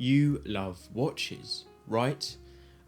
You love watches, right?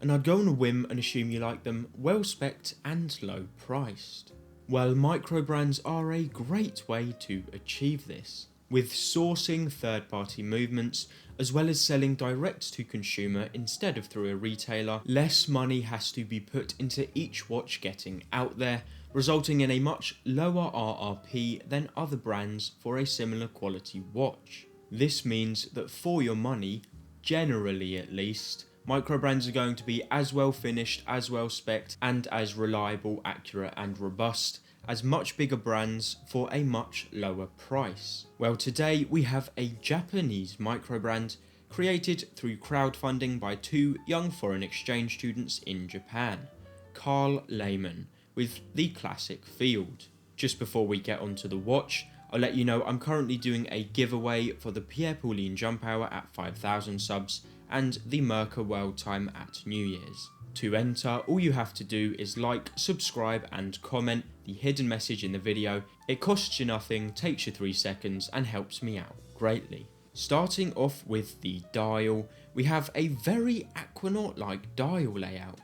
And I'd go on a whim and assume you like them well spec'd and low priced. Well, micro brands are a great way to achieve this, with sourcing third-party movements as well as selling direct to consumer instead of through a retailer. Less money has to be put into each watch getting out there, resulting in a much lower RRP than other brands for a similar quality watch. This means that for your money, generally at least, micro brands are going to be as well finished, as well spec'd, and as reliable, accurate and robust as much bigger brands for a much lower price. Well, today we have a Japanese micro brand created through crowdfunding by two young foreign exchange students in Japan, Carl Lehman, with the classic field. Just before we get onto the watch, I'll let you know I'm currently doing a giveaway for the Pierre Pauline Jump Hour at 5,000 subs and the Merca World Time at New Year's. To enter, all you have to do is like, subscribe and comment the hidden message in the video. It costs you nothing, takes you 3 seconds and helps me out greatly. Starting off with the dial, we have a very Aquanaut-like dial layout.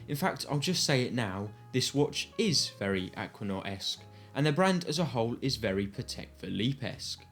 In fact, I'll just say it now, this watch is very Aquanaut-esque, and the brand as a whole is very Patek Philippe-esque.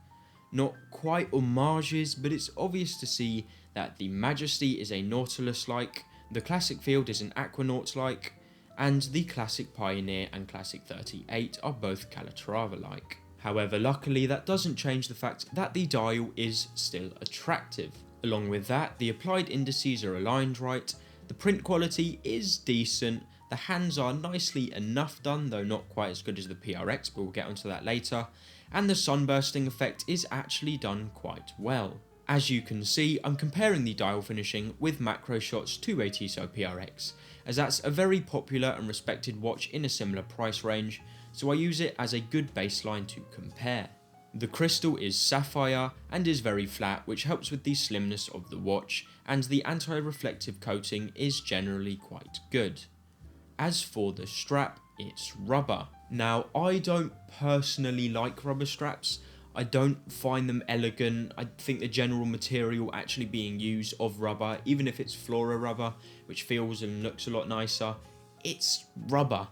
Not quite homages, but it's obvious to see that the Majesty is a Nautilus-like, the Classic Field is an Aquanaut-like, and the Classic Pioneer and Classic 38 are both Calatrava-like. However, luckily that doesn't change the fact that the dial is still attractive. Along with that, the applied indices are aligned right, the print quality is decent, the hands are nicely enough done, though not quite as good as the PRX, but we'll get onto that later, and the sunbursting effect is actually done quite well. As you can see, I'm comparing the dial finishing with macro shots to a Tissot PRX, as that's a very popular and respected watch in a similar price range, so I use it as a good baseline to compare. The crystal is sapphire and is very flat, which helps with the slimness of the watch, and the anti-reflective coating is generally quite good. As for the strap, it's rubber. Now, I don't personally like rubber straps. I don't find them elegant. I think the general material actually being used of rubber, even if it's Flora rubber, which feels and looks a lot nicer, it's rubber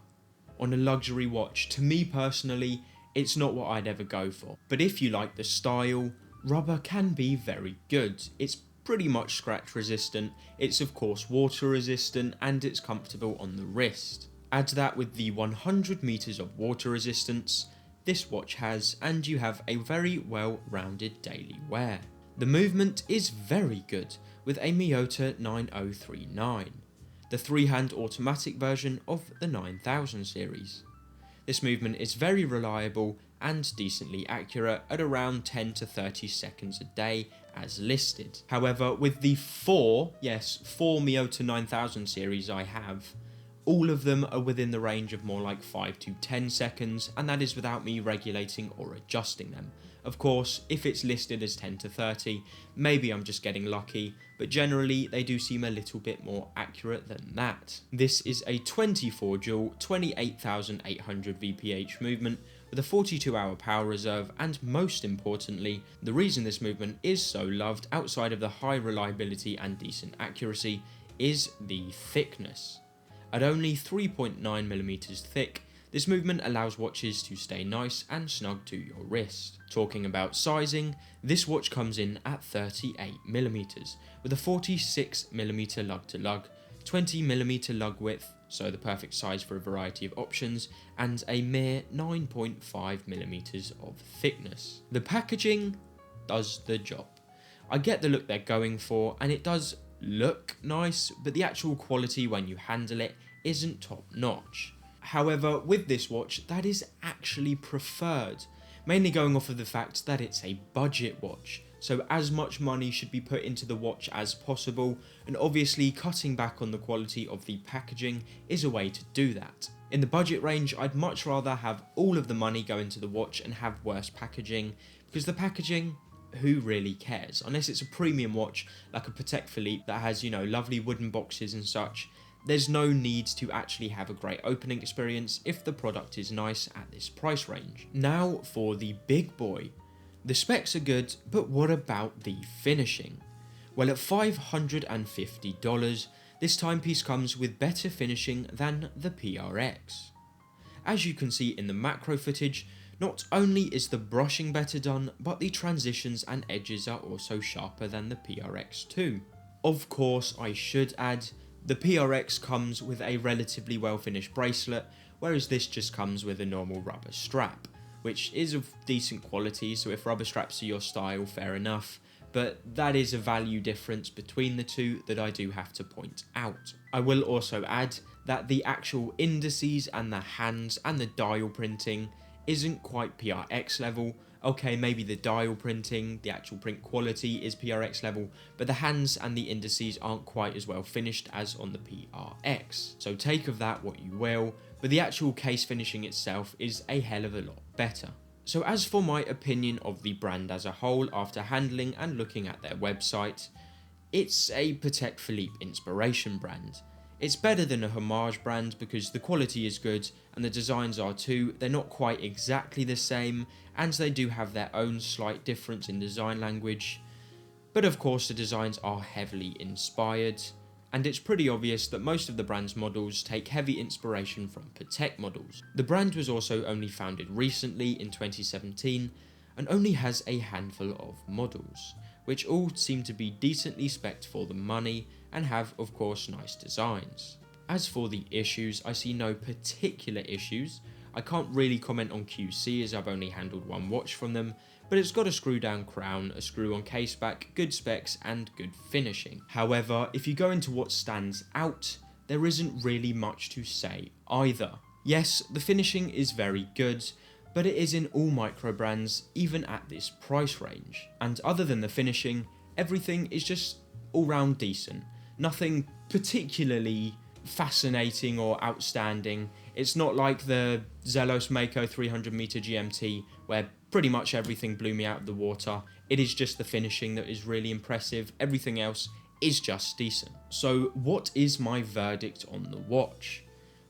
on a luxury watch. To me personally, it's not what I'd ever go for. But if you like the style, rubber can be very good. It's pretty much scratch resistant, it's of course water resistant, and it's comfortable on the wrist. Add that with the 100 meters of water resistance this watch has, and you have a very well-rounded daily wear. The movement is very good with a Miyota 9039, the 3-hand automatic version of the 9000 series. This movement is very reliable and decently accurate at around 10 to 30 seconds a day as listed. However, with the four Miyota 9000 series I have, all of them are within the range of more like 5 to 10 seconds, and that is without me regulating or adjusting them. Of course, if it's listed as 10 to 30, maybe I'm just getting lucky, but generally they do seem a little bit more accurate than that. This is a 24 joule, 28,800 VPH movement with a 42-hour power reserve, and most importantly, the reason this movement is so loved outside of the high reliability and decent accuracy is the thickness. At only 3.9mm thick, this movement allows watches to stay nice and snug to your wrist. Talking about sizing, this watch comes in at 38mm with a 46mm lug to lug, 20mm lug width, so the perfect size for a variety of options, and a mere 9.5mm of thickness. The packaging does the job. I get the look they're going for, and it does look nice, but the actual quality when you handle it isn't top notch. However, with this watch, that is actually preferred, mainly going off of the fact that it's a budget watch, so as much money should be put into the watch as possible, and obviously cutting back on the quality of the packaging is a way to do that. In the budget range, I'd much rather have all of the money go into the watch and have worse packaging, because the packaging, who really cares? Unless it's a premium watch like a Patek Philippe that has, lovely wooden boxes and such, there's no need to actually have a great opening experience if the product is nice at this price range. Now for the big boy. The specs are good, but what about the finishing? Well, at $550, this timepiece comes with better finishing than the PRX. As you can see in the macro footage, not only is the brushing better done, but the transitions and edges are also sharper than the PRX too. Of course, I should add, the PRX comes with a relatively well finished bracelet, whereas this just comes with a normal rubber strap, which is of decent quality, so if rubber straps are your style, fair enough, but that is a value difference between the two that I do have to point out. I will also add that the actual indices and the hands and the dial printing isn't quite PRX level. Okay, maybe the dial printing, the actual print quality is PRX level, but the hands and the indices aren't quite as well finished as on the PRX. So take of that what you will, but the actual case finishing itself is a hell of a lot better. So as for my opinion of the brand as a whole after handling and looking at their website, it's a Patek Philippe inspiration brand. It's better than a homage brand because the quality is good and the designs are too. They're not quite exactly the same and they do have their own slight difference in design language. But of course the designs are heavily inspired, and it's pretty obvious that most of the brand's models take heavy inspiration from Patek models. The brand was also only founded recently in 2017 and only has a handful of models, which all seem to be decently spec'd for the money and have of course nice designs. As for the issues, I see no particular issues. I can't really comment on QC as I've only handled one watch from them, but it's got a screw down crown, a screw on case back, good specs and good finishing. However, if you go into what stands out, there isn't really much to say either. Yes, the finishing is very good, but it is in all micro brands, even at this price range. And other than the finishing, everything is just all round decent. Nothing particularly fascinating or outstanding. It's not like the Zelos Mako 300m GMT where pretty much everything blew me out of the water. It is just the finishing that is really impressive. Everything else is just decent. So what is my verdict on the watch?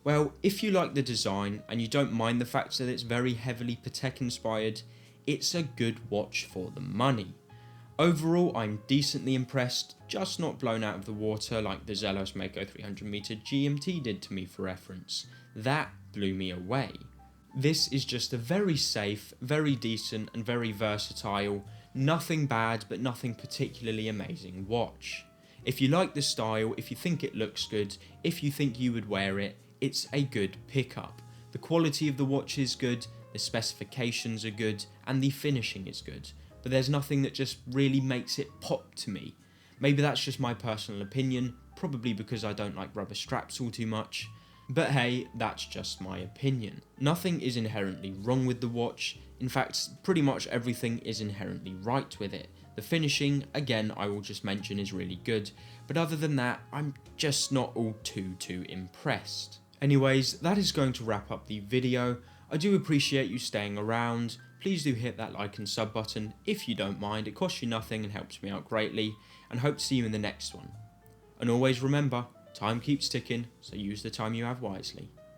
Well, if you like the design and you don't mind the fact that it's very heavily Patek inspired, it's a good watch for the money. Overall, I'm decently impressed, just not blown out of the water like the Zelos Mako 300m GMT did to me for reference. That blew me away. This is just a very safe, very decent and very versatile, nothing bad but nothing particularly amazing watch. If you like the style, if you think it looks good, if you think you would wear it, it's a good pickup. The quality of the watch is good, the specifications are good, and the finishing is good. But there's nothing that just really makes it pop to me. Maybe that's just my personal opinion, probably because I don't like rubber straps all too much. But hey, that's just my opinion. Nothing is inherently wrong with the watch. In fact, pretty much everything is inherently right with it. The finishing, again, I will just mention is really good. But other than that, I'm just not all too impressed. Anyways, that is going to wrap up the video. I do appreciate you staying around. Please do hit that like and sub button if you don't mind. It costs you nothing and helps me out greatly. And hope to see you in the next one. And always remember, time keeps ticking, so use the time you have wisely.